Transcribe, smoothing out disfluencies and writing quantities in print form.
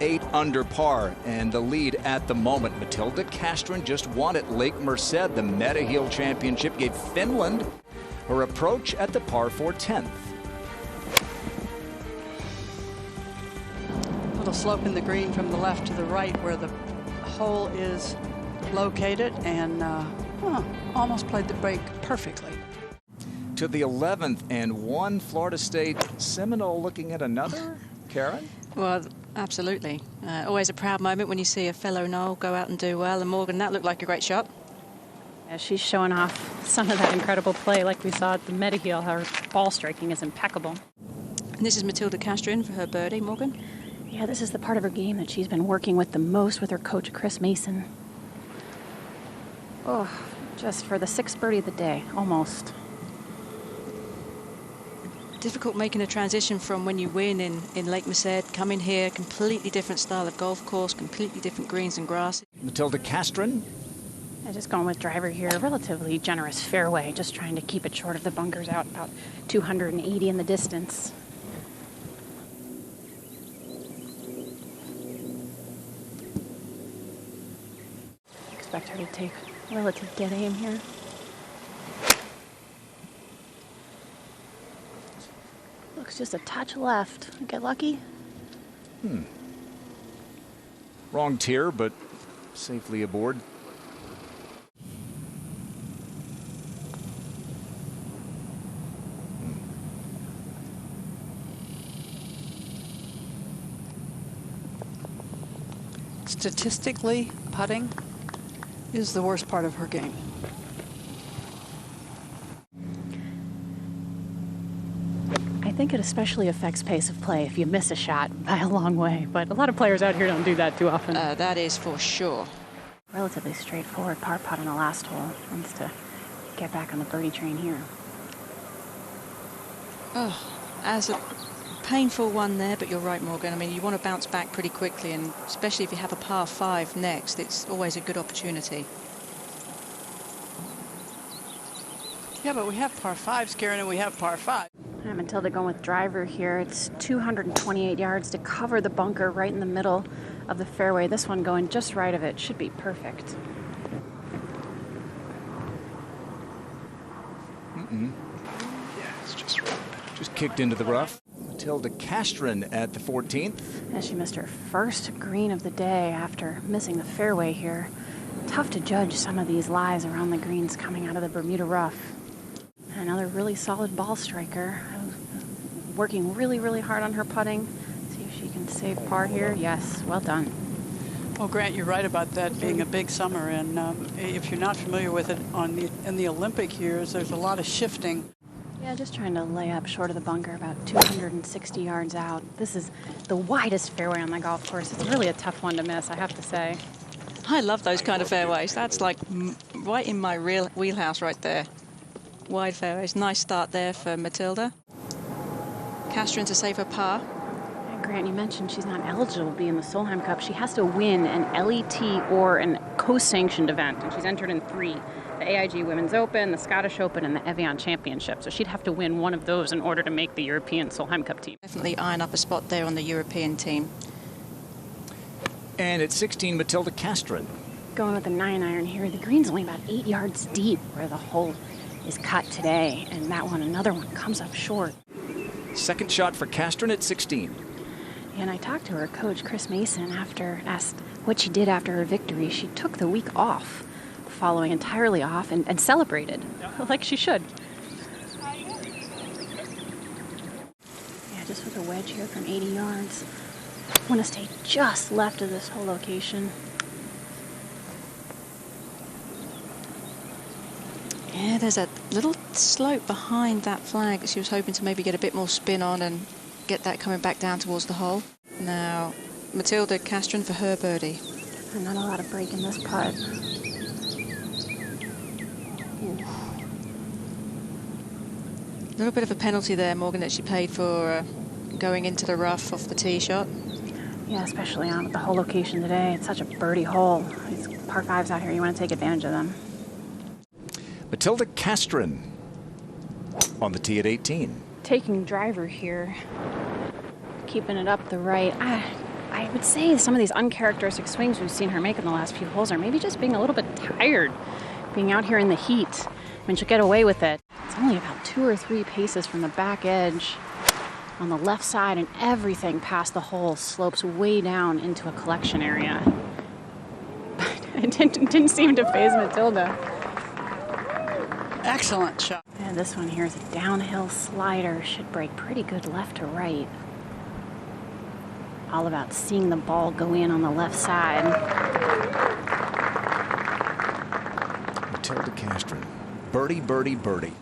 8 under par and the lead at the moment. Matilda Castren just won at Lake Merced. The Mediheal Championship gave Finland her approach at the par 4 10th. Little slope in the green from the left to the right where the hole is located, and almost played the break perfectly. To the 11th and 1 Florida State Seminole looking at another. Karen? Well, absolutely. Always a proud moment when you see a fellow Nole go out and do well. And Morgan, that looked like a great shot. Yeah, she's showing off some of that incredible play like we saw at the Mediheal. Her ball striking is impeccable. And this is Matilda Castren for her birdie, Morgan. Yeah, this is the part of her game that she's been working with the most with her coach, Chris Mason. Oh, just for the 6th birdie of the day, almost. Difficult making a transition from when you win in Lake Merced, come in here, completely different style of golf course, completely different greens and grass. Matilda Castren. Yeah, just going with driver here, relatively generous fairway, just trying to keep it short of the bunkers, out about 280 in the distance. Expect her to take relative dead aim here. Looks just a touch left. Get lucky? Wrong tier, but safely aboard. Statistically, putting is the worst part of her game. I think it especially affects pace of play if you miss a shot by a long way, but a lot of players out here don't do that too often. That is for sure. Relatively straightforward par putt on the last hole. Wants to get back on the birdie train here. Oh, as a painful one there, but you're right, Morgan. I mean, you want to bounce back pretty quickly, and especially if you have a par 5 next, it's always a good opportunity. Yeah, but we have par 5s, Karen, and we have par 5. Matilda going with driver here. It's 228 yards to cover the bunker right in the middle of the fairway. This one going just right of it. Should be perfect. Yeah, it's just right. Just kicked into the rough. Matilda Castren at the 14th. And she missed her first green of the day after missing the fairway here. Tough to judge some of these lies around the greens coming out of the Bermuda rough. Another really solid ball striker. Working really, really hard on her putting. See if she can save par here. Yes, well done. Well, Grant, you're right about that being a big summer, and if you're not familiar with it in the Olympic years, there's a lot of shifting. Yeah, just trying to lay up short of the bunker, about 260 yards out. This is the widest fairway on the golf course. It's really a tough one to miss, I have to say. I love those kind of fairways. That's like right in my real wheelhouse right there. Wide fairways. Nice start there for Matilda. Castren to save her par. And Grant, you mentioned she's not eligible to be in the Solheim Cup. She has to win an LET or an co-sanctioned event, and she's entered in 3. The AIG Women's Open, the Scottish Open, and the Evian Championship. So she'd have to win one of those in order to make the European Solheim Cup team. Definitely eyeing up a spot there on the European team. And at 16, Matilda Castren. Going with a 9-iron here. The green's only about 8 yards deep where the hole is cut today, and that one, another one, comes up short. Second shot for Castren at 16. And I talked to her coach, Chris Mason, asked what she did after her victory. She took the week off, following entirely off, and celebrated, like she should. Yeah, just with a wedge here from 80 yards. Want to stay just left of this whole location. Yeah, there's a little slope behind that flag that she was hoping to maybe get a bit more spin on and get that coming back down towards the hole. Now, Matilda Castren for her birdie. And not a lot of break in this putt. A little bit of a penalty there, Morgan, that she paid for going into the rough off the tee shot. Yeah, especially on the whole location today. It's such a birdie hole. These par 5s out here, you want to take advantage of them. Matilda Castren on the tee at 18. Taking driver here, keeping it up the right. I I would say some of these uncharacteristic swings we've seen her make in the last few holes are maybe just being a little bit tired, being out here in the heat. I mean, she'll get away with it. It's only about 2 or 3 paces from the back edge on the left side, and everything past the hole slopes way down into a collection area. But it didn't seem to faze Matilda. Excellent shot. And this one here is a downhill slider. Should break pretty good left to right. All about seeing the ball go in on the left side. Matilda Castren. Birdie, birdie, birdie.